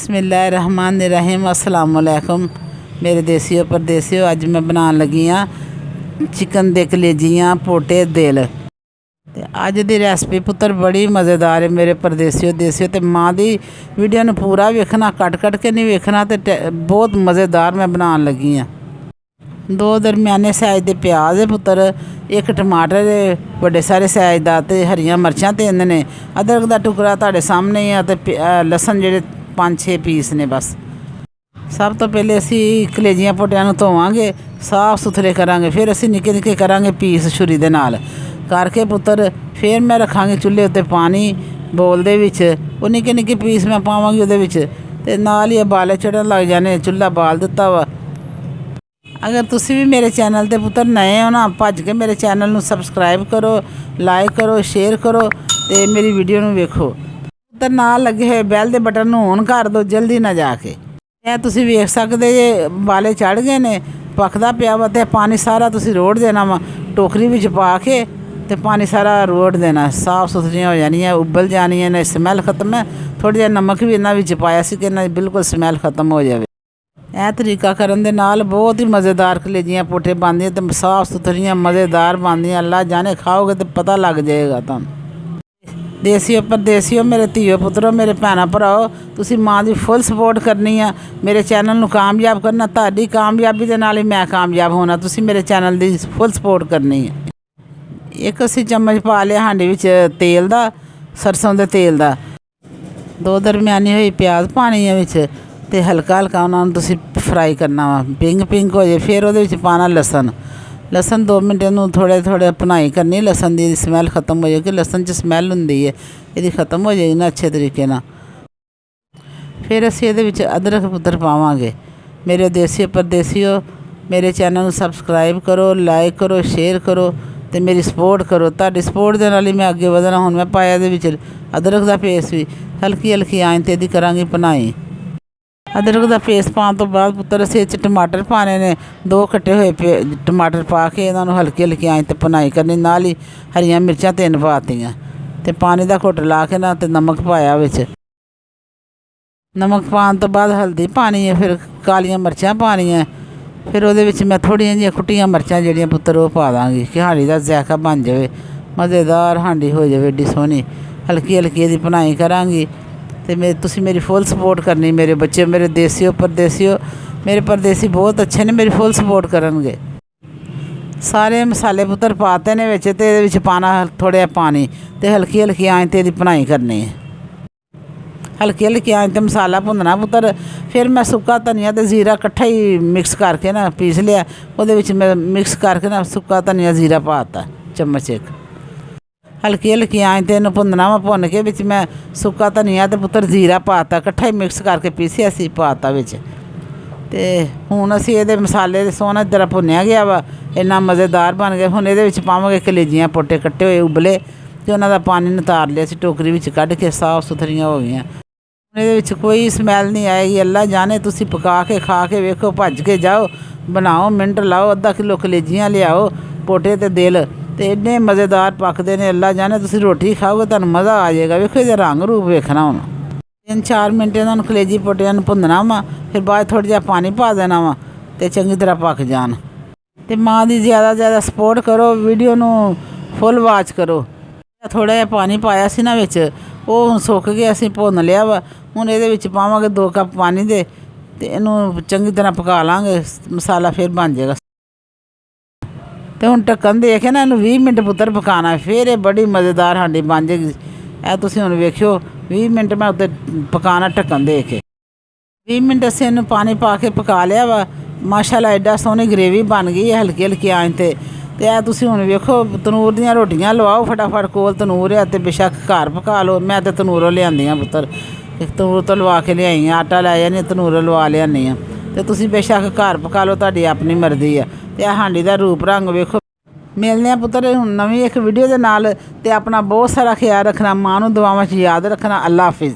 बिस्मिल्लाहिर्रहमानिर्रहीम अस्सलाम वालेकुम मेरे देसियो परदेसियो। अज मैं बनाने लगी हाँ चिकन दे कलेजियाँ पोटे दिल। ते अज दी रेसिपी पुत्तर बड़ी मज़ेदार है मेरे परदेसियो देसियो। ते माँ दी वीडियो नूं पूरा वेखना, कट कट के नहीं वेखना। ते बहुत मज़ेदार मैं बनाने लगी हाँ। 2 दरमियाने साइज के प्याज है पुत्तर, 1 टमाटर है बड़े सारे साइज का, ते हरियां मिर्चां 3 ने, अदरक का टुकड़ा तुहाडे सामने ही है, ते लसन जेडे 5-6 पीस ने बस। सब तो पहले असी कलेजियां पोटियां नूं धोवांगे, साफ सुथरे करांगे, फिर असी निक्के निक्के करांगे पीस छुरी दे नाल करके पुत्तर। फिर मैं रखांगी चुल्हे उत्ते पानी बोल दे विच, वो निक्के निक्के पीस मैं पावांगी उहदे विच, ते नाल ही उबाले चढ़न लग जाने। चुल्हा बाल दिता वा। अगर तुसी भी मेरे चैनल ते पुत्तर नए हो ना, भज के मेरे चैनल नूं सबसक्राइब करो, लाइक करो, शेयर करो, ते मेरी वीडियो नूं वेखो। पुत्तर नाल लगे हुए बैल दे बटन नूं ऑन कर दो जल्दी ना जाके। ਇਹ ਤੁਸੀਂ ਵੇਖ ਸਕਦੇ ਜੇ ਬਾਲੇ ਚੜ ਗਏ ਨੇ, ਪੱਕਦਾ ਪਿਆ ਵਾ। ਤੇ ਪਾਣੀ ਸਾਰਾ ਤੁਸੀਂ ਰੋੜ ਦੇਣਾ ਵਾ ਟੋਕਰੀ ਵਿੱਚ ਪਾ ਕੇ, ਤੇ ਪਾਣੀ ਸਾਰਾ ਰੋੜ ਦੇਣਾ। ਸਾਫ ਸੁਥਰੀਆਂ ਹੋ ਜਾਣੀਆਂ, ਉਬਲ ਜਾਣੀਆਂ ਨੇ, ਸਮੈਲ ਖਤਮ ਹੈ। ਥੋੜ੍ਹਾ ਜਿਹਾ ਨਮਕ ਵੀ ਇਹਨਾਂ ਵਿੱਚ ਪਾਇਆ ਸੀ ਕਿ ਇਹਨਾਂ ਦੀ ਬਿਲਕੁਲ ਸਮੈਲ ਖਤਮ ਹੋ ਜਾਵੇ। ਇਹ ਤਰੀਕਾ ਕਰਨ ਦੇ ਨਾਲ ਬਹੁਤ ਹੀ ਮਜ਼ੇਦਾਰ ਕਲੇਜੀਆਂ ਪੋਠੇ ਬਣਦੀਆਂ ਤੇ ਸਾਫ ਸੁਥਰੀਆਂ ਮਜ਼ੇਦਾਰ ਬਣਦੀਆਂ। ਅੱਲਾ ਜਾਣੇ ਖਾਓਗੇ ਤੇ ਪਤਾ ਲੱਗ ਜਾਏਗਾ ਤੁਹਾਨੂੰ। देसियो परदेसियो मेरे धीओ पुत्रो, मेरे भैनों भराओ, तुसी माँ की फुल सपोर्ट करनी है। मेरे चैनल नूं कामयाब करना, तुहाडी कामयाबी दे नाल ही मैं कामयाब होना। तुसी मेरे चैनल की फुल सपोर्ट करनी है। 1 असी चम्मच पा लिया हांडी विच तेल दा, सरसों दे तेल दा। 2 दरमियानी हुई प्याज पानी है विच, ते हल्का हल्का उन्हां नूं तुसी फ्राई करना वा, पिंक पिंक हो जाए। फिर उहदे विच पाना लसन। लसन 2 मिनट इहनूं थोड़े थोड़े भुनाई करनी। लसन की स्मैल खत्म हो जाएगी, लसन च स्मैल हुंदी है, ये खत्म हो जाएगी ना अच्छे तरीके ना। फिर असीं इहदे विच अदरक पुत्तर पावांगे। मेरे देसियो परदेसियो, मेरे चैनल नूं सबसक्राइब करो, लाइक करो, शेयर करो, ते मेरी सपोर्ट करो। तुहाडी सपोर्ट दे नाल ही मैं अगे वधना। हुण मैं पाया इहदे विच अदरक दा पेस्ट भी, हल्की हल्की आंच ते इहदी करांगी भुनाई। अदरक का पेस्ट पाने तो बाद पुत्तर असीं इह टमाटर पाने ने। 2 कट्टे हुए टमाटर पा के इन्हां नूं हल्की हल्की आंच ते भुनाई करनी। नाल ही हरियां मिर्चां 3 पातियां, ते पानी दा घुट ला के ना, ते नमक पाया विच। नमक पाने तो बाद हल्दी पानी है, फिर कालियां मिर्चां पानियां। फिर उहदे विच मैं थोड़ियां जिहियां कुट्टियां मिर्चां जेहड़ियां पुत्तर ओह पा दांगी कि हांडी दा जायका बन जावे, मज़ेदार हांडी हो जावे एड्डी सोहनी। हल्की हल्की इहदी भुनाई करांगी। ते तुसी मेरी फुल सपोर्ट करनी। मेरे बच्चे, मेरे देसियो परदेसियो, मेरे परदेसी बहुत अच्छे ने, मेरी फुल सपोर्ट करनगे। सारे मसाले पुत्तर पाते ने विच, ते इहदे विच पाना थोड़ा पानी, ते हल्की हल्की आंच ते इहदी भुनाई करनी है। हल्की हल्की आंच ते मसाला भुनना पुत्तर। फिर मैं सुक्का धनिया ते जीरा कट्ठा ही मिक्स करके ना पीस लिया। उहदे विच मैं मिक्स करके ना सुक्का धनिया जीरा पाता चम्मच 1। हल्की हल्की आंच ते इहनूं भुनना वा। भुन के विच मैं सुक्का धनिया ते पुत्तर जीरा पाता, कट्ठा ही मिक्स करके पीसिया सी पाता विच। ते हुण असीं इहदे मसाले सोहना तरह भुनिया गया वा, इन्ना मज़ेदार बन गया। हुण इहदे विच पावांगे कलेजियां पोटे कट्टे हुए उबले, ते उन्हां दा पानी नितार लिया सी टोकरी विच कढ के, साफ सुथरियां हो गईयां। इहदे विच कोई स्मैल नहीं आएगी। अल्लाह जाने तुसीं पका के खा के वेखो, भज के जाओ, बनाओ, मिंट लाओ, अद्धा किलो कलेजियां लियाओ पोटे ते दिल, ते इन्ने मज़ेदार पकदे ने। अल्लाह जाने तुसीं रोटी खाओगे तुहानूं मज़ा आ जाएगा। वेखो इहदा रंग रूप वेखना। हुण 3-4 मिनट इन्हां नूं कलेजी पोटियां नूं भुनना वा। फिर बाद थोड़ा जिहा पानी पा देना वा, ते चंगी तरह पक जान। ते माँ दी ज़्यादा सपोर्ट करो, वीडियो नूं फुल वाच करो। थोड़ा जिहा पानी पाया सी ना विच, ओह हुण सुक गया, असीं भुन लिया वा। हुण इहदे विच पावांगे 2 कप पानी दे, ते इहनूं चंगी तरह पका लांगे। मसाला फिर बन जाएगा। तो हुण ढक्कन दे के ना इहनूं 20 मिनट पुत्तर पकाना, फिर ये बड़ी मज़ेदार हांडी बन जाएगी। ਇਹ तुसीं हुण वेखियो 20 मिनट मैं उत्ते पकाना ढक्कन दे के। 20 मिनट असीं इहनूं पानी पा के पका लिया वा। माशाअल्लाह एड्डा सोहनी ग्रेवी बन गई है हल्की हल्की आंच ते। ते ਇਹ तुसीं हुण वेखो तनूर दीयां रोटियां लवाओ फटाफट। कोल तनूर है ते बेशक घर पका लो। मैं ते तनूरों लिआंदियां पुत्तर, तनूर तो लवा के लिआई आं, आटा लै जानी, तनूरों लवा लिआनी आं। ते तुसीं बेशक घर पका लो, तुहाडी अपनी मर्जी है। ते हांडी दा रूप रंग वेखो। मिलने आ पुत्तर हुण नवीं एक वीडियो दे नाल। ते अपना बहुत सारा ख्याल रखना, मां नूं दुआवां 'च याद रखना। अल्लाह हाफिज़।